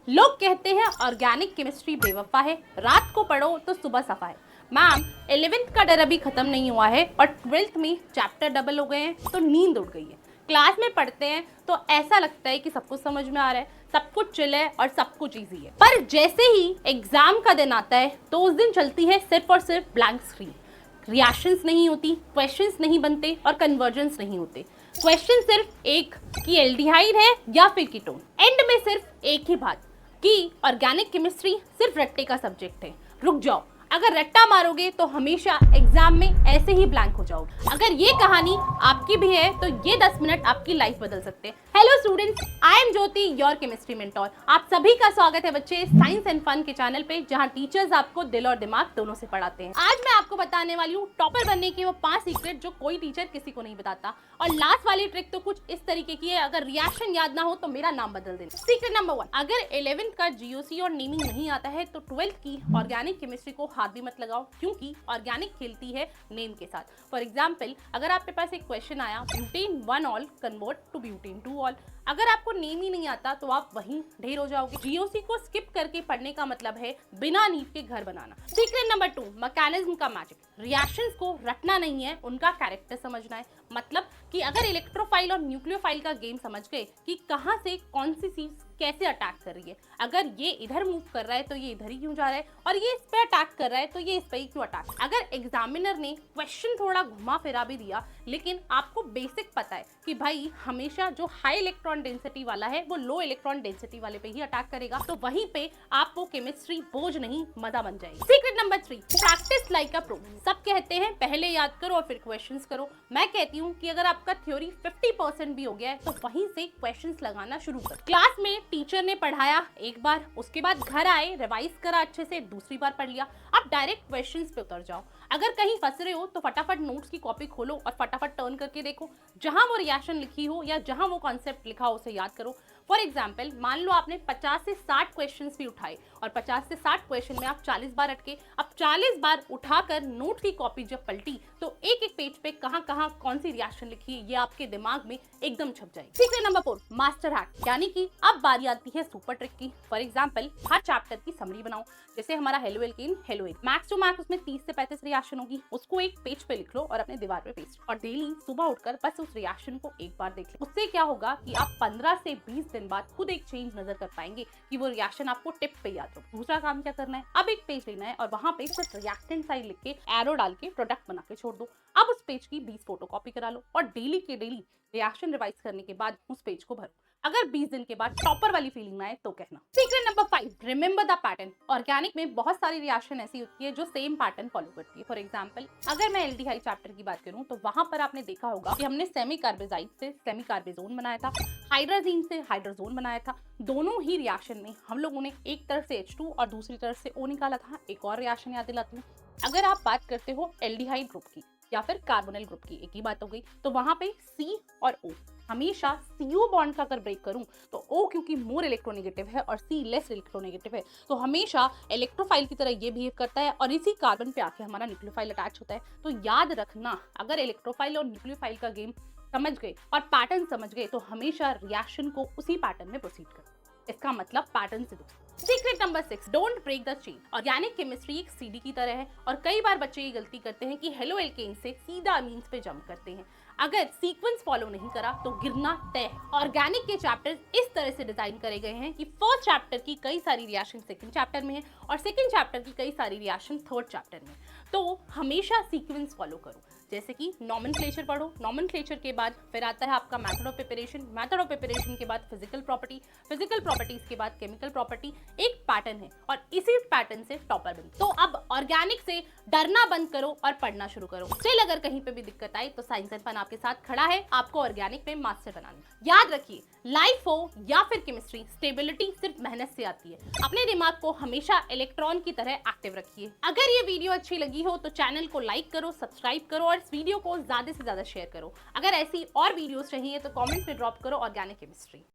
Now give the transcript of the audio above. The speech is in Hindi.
लोग कहते हैं ऑर्गेनिक केमिस्ट्री बेवफा है, रात को पढ़ो तो सुबह सफा है। मैम 11th का डर अभी खत्म नहीं हुआ है और 12th में चैप्टर डबल हो गए हैं तो नींद उड़ गई है। क्लास में पढ़ते हैं तो ऐसा लगता है कि सब कुछ समझ में आ रहा है, सब कुछ चिल है और सब कुछ इजी है। पर जैसे ही एग्जाम का दिन आता है तो उस दिन चलती है सिर्फ और सिर्फ ब्लैंक स्क्रीन। रिएक्शंस नहीं होती, क्वेश्चंस नहीं बनते और कन्वर्जेंस नहीं होते। क्वेश्चन सिर्फ एक कि एल्डिहाइड है या फिर कीटोन। एंड में सिर्फ एक ही बात कि ऑर्गेनिक केमिस्ट्री सिर्फ रट्टे का सब्जेक्ट है। रुक जाओ, अगर रट्टा मारोगे तो हमेशा एग्जाम में ऐसे ही ब्लैंक हो जाओगे। अगर ये कहानी आपकी भी है तो ये 10 मिनट आपकी लाइफ बदल सकते हैं। Hello students, I am Jyoti, your chemistry mentor. आप सभी का स्वागत है बच्चे साइंस एंड फन के चैनल पे, जहां टीचर्स आपको दिल और दिमाग दोनों से पढ़ाते हैं। आज मैं आपको बताने वाली हूँ टॉपर बनने के वो 5 सीक्रेट जो कोई टीचर किसी को नहीं बताता। और लास्ट वाली ट्रिक तो कुछ इस तरीके की है, अगर रिएक्शन याद ना हो तो मेरा नाम बदल देना। सीक्रेट नंबर 1, अगर 11th का जीओसी और नेमिंग नहीं आता है तो 12th की ऑर्गेनिक केमिस्ट्री को हाथ भी मत लगाओ, क्योंकि ऑर्गेनिक खेलती है नेम के साथ। फॉर एग्जाम्पल, अगर आपके पास एक क्वेश्चन आया butane 1 ol convert to butane 2 ol, अगर आपको नेम ही नहीं आता तो आप वहीं ढेर हो जाओगे। जीओसी को स्किप करके पढ़ने का मतलब है बिना नींव के घर बनाना। सीक्रेट नंबर 2, मैकेनिज्म का मैजिक। रिएक्शंस को रटना नहीं है, उनका कैरेक्टर समझना है। मतलब कि अगर इलेक्ट्रोफाइल और न्यूक्लियोफाइल का गेम समझ गए कि कहां से कौन सी चीज कैसे अटैक कर रही है, अगर ये इधर मूव कर रहा है तो ये इधर ही क्यों जा रहा है, और ये इस पे अटैक कर रहा है तो ये इस पे ही क्यों अटैक। अगर एग्जामिनर ने क्वेश्चन थोड़ा घुमा फिरा भी दिया, लेकिन आपको बेसिक पता है कि भाई हमेशा जो हाई इलेक्ट्रॉन डेंसिटी वाला है वो लो इलेक्ट्रॉन डेंसिटी वाले पे ही अटैक करेगा, तो वहीं पे आपको केमिस्ट्री बोझ नहीं मजा बन जाएगी। Secret number 3, practice like a pro. सब कहते हैं पहले याद करो और फिर क्वेश्चंस करो। मैं कहती हूँ कि अगर आपका थ्योरी 50% भी हो गया है तो वहीं से क्वेश्चंस लगाना शुरू करो। क्लास में टीचर ने पढ़ाया एक बार, उसके बाद घर आए, रिवाइज करा अच्छे से, दूसरी बार पढ़ लिया, अब डायरेक्ट क्वेश्चंस पे उतर जाओ। अगर कहीं फंस रहे हो तो फटाफट नोट्स की कॉपी खोलो और फटाफट टर्न करके देखो, जहां वो रिएक्शन लिखी हो या जहां वो कॉन्सेप्ट लिखा हो उसे याद करो। फॉर एग्जाम्पल, मान लो आपने 50 से 60 क्वेश्चंस भी उठाए और 50 से 60 क्वेश्चन में आप 40 बार अटके। अब 40 बार उठाकर नोट की कॉपी जब पलटी तो एक एक पेज पे कहां कहां कौन सी रिएक्शन लिखी है ये आपके दिमाग में एकदम छप जाएगी। सीक्रेट नंबर 4, मास्टर हैक, यानी कि अब बारी आती है सुपर ट्रिक की। फॉर एग्जाम्पल, हर चैप्टर की समरी बनाओ। जैसे हमारा हेलो एल्केन, हेलो एथ, मैक्स टू मैक्स उसमें 30 से 35 रिएक्शन होगी, उसको एक पेज पे लिख लो और अपने दीवार पे पेस्ट, और डेली सुबह उठकर बस उस रिएक्शन को एक बार देख लो। उससे क्या होगा कि आप 15 से 20 दिन बाद खुद एक चेंज नजर कर पाएंगे कि वो रिएक्शन आपको टिप पे याद हो। दूसरा काम क्या करना है, अब एक पेज लेना है और वहां पे सिर्फ रिएक्टेंट साइड लिख के एरो डाल के प्रोडक्ट बना के छोड़ दो। अब उस पेज की 20 फोटो कॉपी करा लो और डेली के डेली रिएक्शन रिवाइज करने के बाद उस पेज को भरो। अगर 20 दिन के बाद टॉपर वाली फीलिंग ना आए तो कहना। Secret number 5, remember the pattern. Organic में बहुत सारी रिएक्शन ऐसी होती है जो सेम पैटर्न फॉलो करती है। फॉर एग्जांपल, अगर मैं एल्डिहाइड चैप्टर की बात करूं तो वहां पर आपने देखा होगा कि हमने सेमी कार्बेजाइड से सेमी कार्बेजोन बनाया था, हाइड्राजीन से हाइड्रोजोन बनाया था। दोनों ही रिएक्शन में हम लोगों ने एक तरफ से H2 और दूसरी तरफ से O निकाला था। एक और रिएक्शन याद दिलाती हूँ, अगर आप बात करते हो एल्डिहाइड ग्रुप की या फिर कार्बोनिल ग्रुप की, एक ही बात हो गई, तो वहां पे C और O, हमेशा CO बॉन्ड का अगर ब्रेक करूं तो O क्योंकि मोर इलेक्ट्रोनेगेटिव है और C लेस इलेक्ट्रोनेगेटिव है, तो हमेशा इलेक्ट्रोफाइल की तरह ये बिहेव करता है और इसी कार्बन पे आके हमारा न्यूक्लियोफाइल अटैच होता है। तो याद रखना, अगर इलेक्ट्रोफाइल और न्यूक्लियोफाइल का गेम समझ गए और पैटर्न समझ गए तो हमेशा रिएक्शन को उसी पैटर्न में प्रोसीड करो। इसका मतलब पैटर्न से दूसरा। Secret number 6, don't break the chain. Organic chemistry एक सीडी की तरह है और कई बार बच्चे ये गलती करते हैं कि हेलो एल्केन से सीधा अमीन्स पे जंप करते हैं। अगर सीक्वेंस फॉलो नहीं करा तो गिरना तय है। ऑर्गेनिक के चैप्टर्स इस तरह से डिजाइन करे गए हैं कि फर्स्ट चैप्टर की कई सारी रिएक्शन सेकंड चैप्टर में है और सेकंड चैप्टर की कई सारी रिएक्शन थर्ड चैप्टर में। तो हमेशा सीक्वेंस फॉलो करो। जैसे कि नॉमेनक्लेचर पढ़ो, नॉमेनक्लेचर के बाद फिर आता है आपका method of preparation, method of preparation के बाद फिजिकल प्रॉपर्टी, फिजिकल प्रॉपर्टीज के बाद केमिकल प्रॉपर्टी। एक पैटर्न है और इसी पैटर्न से टॉपर बनते। तो अब ऑर्गेनिक से डरना बंद करो और पढ़ना शुरू करो। स्टिल अगर कहीं पे भी दिक्कत आई तो साइंस एंड फन आपके साथ खड़ा है आपको ऑर्गेनिक में मास्टर बनाना। याद रखिए, लाइफ हो या फिर केमिस्ट्री, स्टेबिलिटी सिर्फ मेहनत से आती है। अपने दिमाग को हमेशा इलेक्ट्रॉन की तरह एक्टिव रखिए। अगर ये वीडियो अच्छी लगी हो तो चैनल को लाइक करो, सब्सक्राइब करो और इस वीडियो को ज्यादा से ज्यादा शेयर करो। अगर ऐसी और वीडियोस चाहिए तो कमेंट में ड्रॉप करो ऑर्गेनिक केमिस्ट्री।